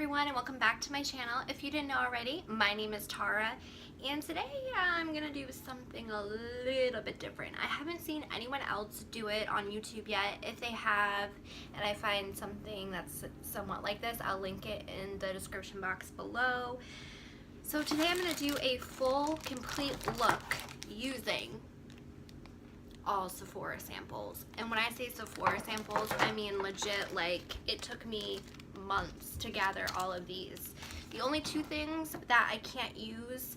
everyone, and welcome back to my channel. If you didn't know already, my name is Tara, and today I'm gonna do something a little bit different. I haven't seen anyone else do it on YouTube yet. If they have, and I find something that's somewhat like this, I'll link it in the description box below. So today I'm gonna do a full, complete look using all Sephora samples. And when I say Sephora samples, I mean legit, like it took me months to gather all of these. The only two things that I can't use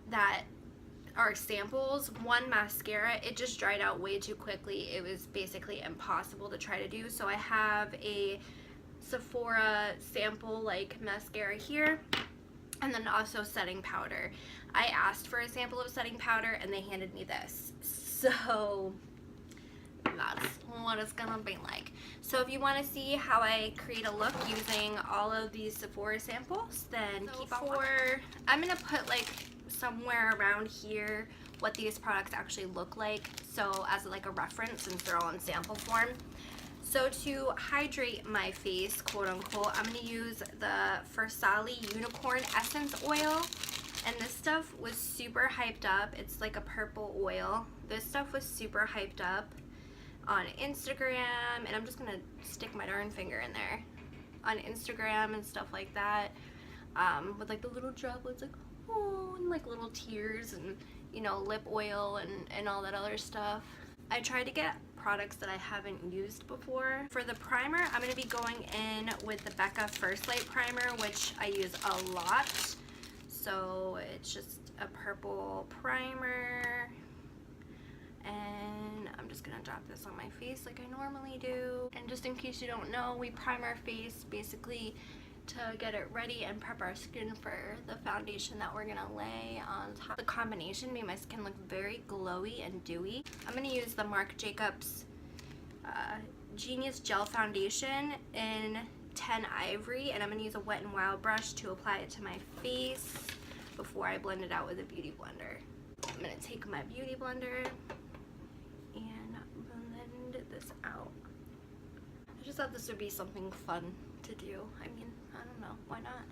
that are samples, one, mascara. It just dried out way too quickly. It was basically impossible to try to do. So I have a Sephora sample like mascara here, and then also setting powder. I asked for a sample of setting powder and they handed me this. So that's what it's gonna be like. So if you want to see how I create a look using all of these Sephora samples, then keep on watching. I'm gonna put like somewhere around here what these products actually look like, so as like a reference since they're all in sample form. So to hydrate my face, quote unquote, I'm gonna use the Versali Unicorn Essence Oil. And this stuff was super hyped up. It's like a purple oil. This stuff was super hyped up on Instagram, and I'm just gonna stick my darn finger in there. On Instagram and stuff like that, with like the little droplets, like oh, and like little tears, and you know, lip oil and all that other stuff. I tried to get products that I haven't used before. For the primer, I'm gonna be going in with the Becca First Light Primer, which I use a lot. So it's just a purple primer, and I'm just gonna drop this on my face like I normally do. And just in case you don't know, we prime our face basically to get it ready and prep our skin for the foundation that we're gonna lay on top. The combination made my skin look very glowy and dewy. I'm gonna use the Marc Jacobs Genius Gel Foundation in 10 Ivory, and I'm going to use a Wet n Wild brush to apply it to my face before I blend it out with a beauty blender. I'm going to take my beauty blender and blend this out. I just thought this would be something fun to do. I mean, I don't know, why not?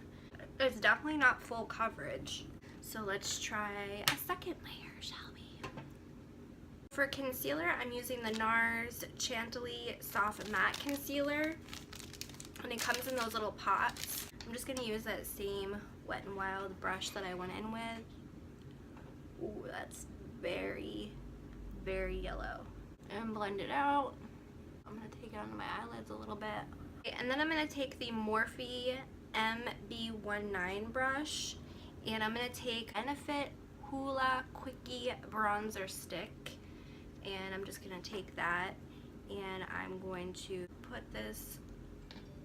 It's definitely not full coverage. So let's try a second layer, shall we? For concealer, I'm using the NARS Chantilly Soft Matte Concealer. And it comes in those little pots. I'm just gonna use that same Wet n Wild brush that I went in with. Ooh, that's very, very yellow. And blend it out. I'm gonna take it onto my eyelids a little bit. Okay, and then I'm gonna take the Morphe MB19 brush, and I'm gonna take Benefit Hoola Quickie Bronzer Stick, and I'm just gonna take that, and I'm going to put this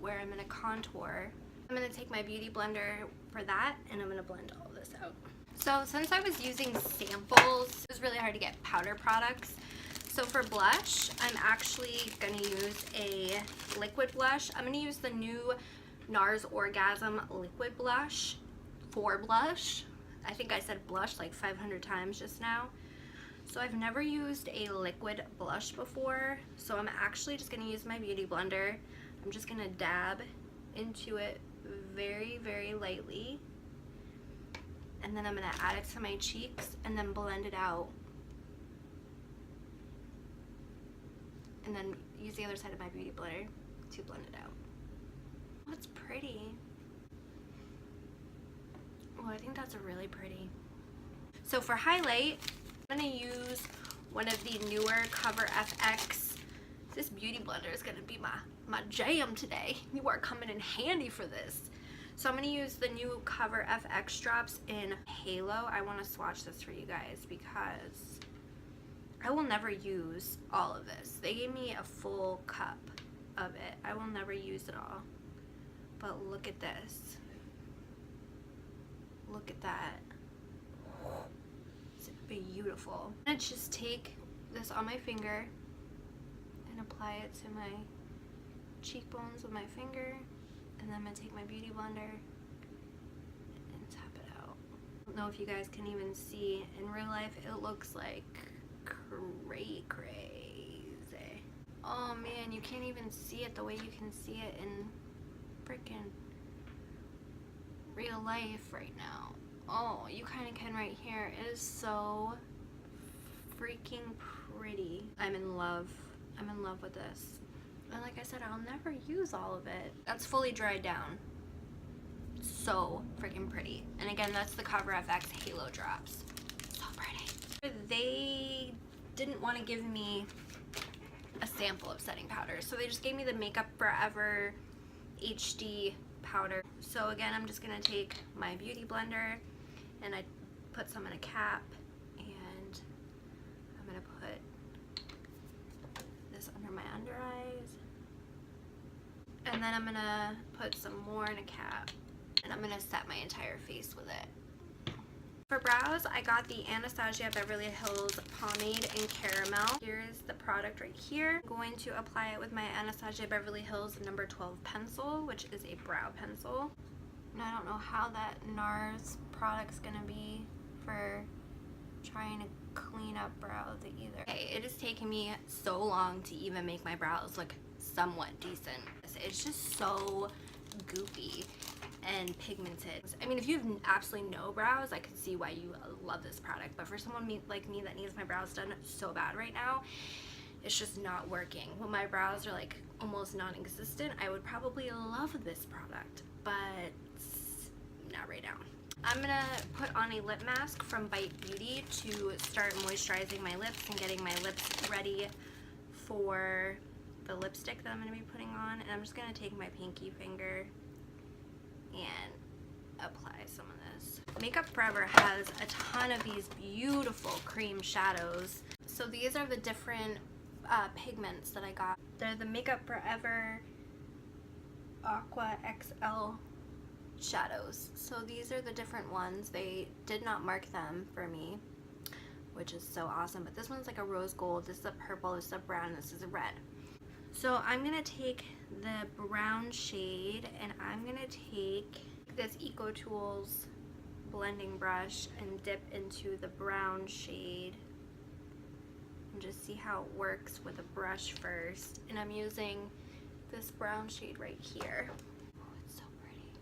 where I'm going to contour. I'm going to take my beauty blender for that, and I'm going to blend all this out. So since I was using samples, it was really hard to get powder products. So for blush, I'm actually going to use a liquid blush. I'm going to use the new NARS Orgasm Liquid Blush for blush. I think I said blush like 500 times just now. So I've never used a liquid blush before, so I'm actually just going to use my beauty blender. I'm just going to dab into it very, very lightly, and then I'm going to add it to my cheeks and then blend it out, and then use the other side of my beauty blender to blend it out. Oh, that's pretty. Oh, I think that's really pretty. So for highlight, I'm going to use one of the newer Cover FX. This beauty blender is going to be my jam today. You are coming in handy for this. So I'm going to use the new Cover FX drops in Halo. I want to swatch this for you guys because I will never use all of this. They gave me a full cup of it. I will never use it all. But look at this. Look at that. It's beautiful. I'm going to just take this on my finger and apply it to my cheekbones with my finger, and then I'm going to take my beauty blender and tap it out. I don't know if you guys can even see. In real life, it looks like crazy. Oh man, you can't even see it the way you can see it in freaking real life right now. Oh, you kind of can right here. It is so freaking pretty. I'm in love. I'm in love with this. And like I said, I'll never use all of it. That's fully dried down. So freaking pretty. And again, that's the Cover FX Halo Drops. So pretty. They didn't want to give me a sample of setting powder, so they just gave me the Makeup Forever HD powder. So again, I'm just gonna take my beauty blender and I put some in a cap, and I'm gonna put this under my under eyes, and then I'm gonna put some more in a cap, and I'm gonna set my entire face with it. For brows, I got the Anastasia Beverly Hills Pomade in Caramel. Here's the product right here. I'm going to apply it with my Anastasia Beverly Hills number 12 pencil, which is a brow pencil. And I don't know how that NARS product's gonna be for trying to clean up brows either. Okay, it is taking me so long to even make my brows look somewhat decent. It's just so goofy and pigmented. I mean, if you have absolutely no brows, I could see why you love this product, but for someone like me that needs my brows done so bad right now, it's just not working. When my brows are like almost non-existent, I would probably love this product, but not right now. I'm gonna put on a lip mask from Bite Beauty to start moisturizing my lips and getting my lips ready for the lipstick that I'm gonna be putting on. And I'm just gonna take my pinky finger and apply some of this. Makeup Forever has a ton of these beautiful cream shadows. So these are the different pigments that I got. They're the Makeup Forever Aqua XL shadows. So these are the different ones. They did not mark them for me, which is so awesome. But this one's like a rose gold, this is a purple, this is a brown, this is a red. So I'm gonna take the brown shade and I'm gonna take this Eco Tools blending brush and dip into the brown shade and just see how it works with a brush first. And I'm using this brown shade right here. Oh, it's so pretty.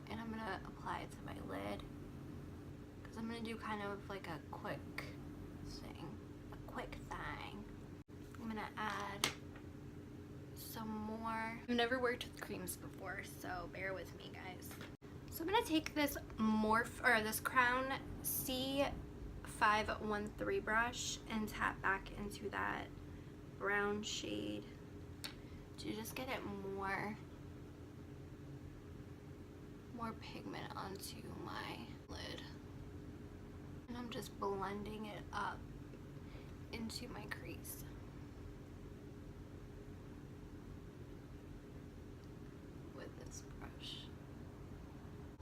And I'm gonna apply it to my lid because I'm gonna do kind of like a quick thing, I'm gonna add some more. I've never worked with creams before, so bear with me, guys. So I'm gonna take this this Crown C513 brush and tap back into that brown shade to just get it more pigment onto my lid. And I'm just blending it up into my crease. With this brush.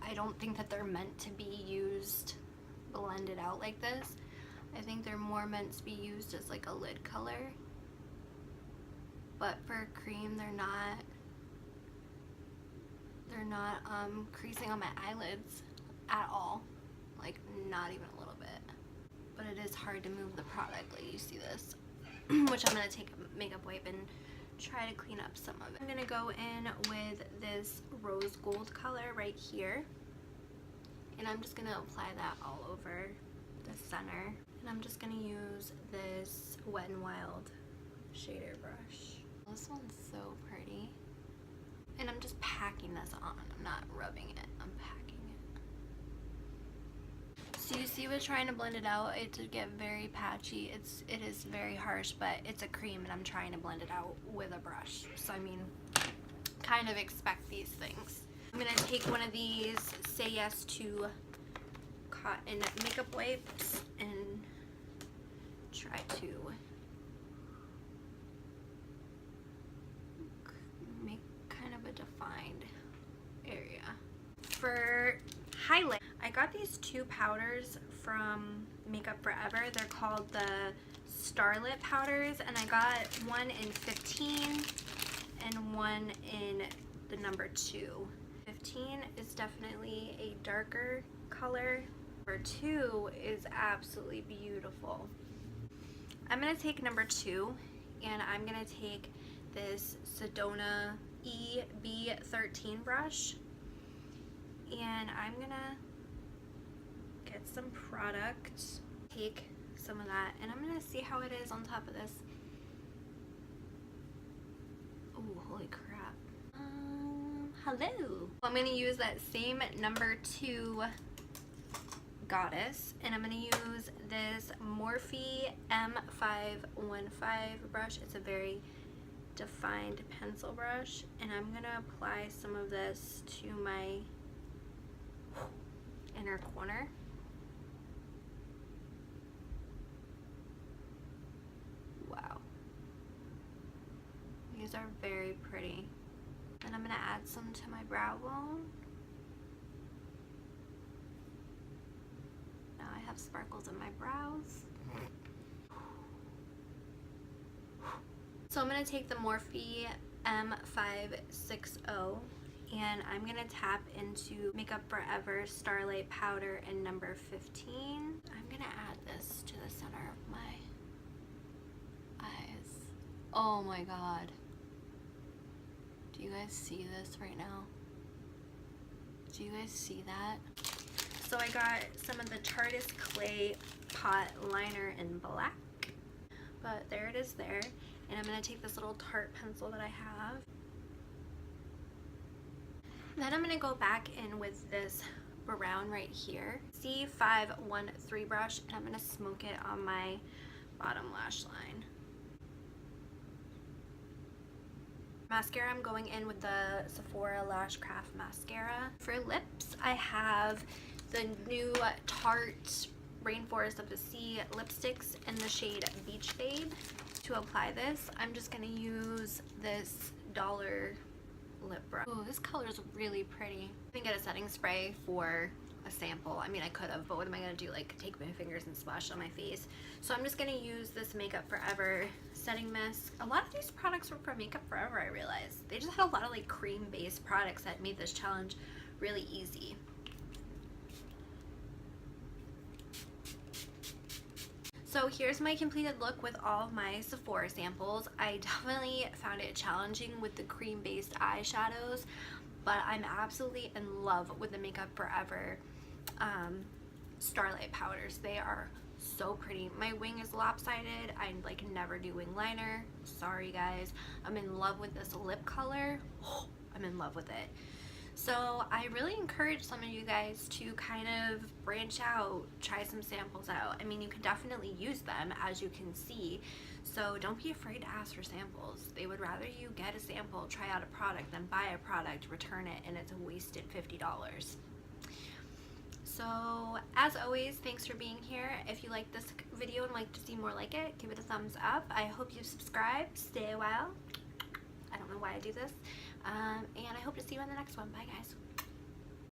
I don't think that they're meant to be used blended out like this. I think they're more meant to be used as like a lid color. But for cream, they're not creasing on my eyelids at all. Like, not even a little bit. But it is hard to move the product, like you see this. Which I'm going to take a makeup wipe and try to clean up some of it. I'm going to go in with this rose gold color right here. And I'm just going to apply that all over the center. And I'm just going to use this Wet n Wild shader brush. This one's so pretty. And I'm just packing this on. I'm not rubbing it. I'm packing it. So you see with trying to blend it out, it did get very patchy. It is very harsh, but it's a cream and I'm trying to blend it out with a brush. So I mean, kind of expect these things. I'm gonna take one of these Say Yes to cotton makeup wipes and try to make kind of a defined area. For highlight, I got these two powders from Makeup Forever. They're called the Starlit powders, and I got one in 15 and one in the number 2. 15 is definitely a darker color. Number 2 is absolutely beautiful. I'm gonna take number 2 and I'm gonna take this Sedona EB13 brush And I'm gonna get some product, take some of that, and I'm gonna see how it is on top of this. Oh, holy crap. Hello. I'm gonna use that same number 2 goddess, and I'm gonna use this Morphe M515 brush. It's a very defined pencil brush, and I'm gonna apply some of this to my inner corner. Wow. These are very pretty. And I'm gonna add some to my brow bone. Now I have sparkles in my brows. So I'm gonna take the Morphe M560 and I'm gonna tap into Makeup Forever Starlight Powder in number 15. I'm gonna add this to the center of my eyes. Oh my god. Do you guys see this right now? Do you guys see that? So I got some of the Chartist Clay Pot Liner in black. But there it is there. And I'm going to take this little Tarte pencil that I have. Then I'm going to go back in with this brown right here. C513 brush. And I'm going to smoke it on my bottom lash line. Mascara, I'm going in with the Sephora Lash Craft Mascara. For lips, I have the new Tarte Rainforest of the Sea lipsticks in the shade Beach Babe. To apply this, I'm just going to use this Dollar lip brush. Oh, this color is really pretty. I didn't get a setting spray for a sample. I mean, I could have, but what am I going to do? Like, take my fingers and splash on my face. So I'm just going to use this Makeup Forever setting mist. A lot of these products were from Makeup Forever, I realized. They just had a lot of like cream-based products that made this challenge really easy. So here's my completed look with all of my Sephora samples. I definitely found it challenging with the cream-based eyeshadows, but I'm absolutely in love with the Makeup Forever Starlight powders. They are so pretty. My wing is lopsided. I like never do wing liner. Sorry guys. I'm in love with this lip color. Oh, I'm in love with it. So I really encourage some of you guys to kind of branch out, try some samples out. I mean, you can definitely use them, as you can see. So don't be afraid to ask for samples. They would rather you get a sample, try out a product, than buy a product, return it, and it's a wasted $50. So as always, thanks for being here. If you like this video and like to see more like it, give it a thumbs up. I hope you subscribe. Stay a while. I don't know why I do this. And I hope to see you in the next one. Bye guys.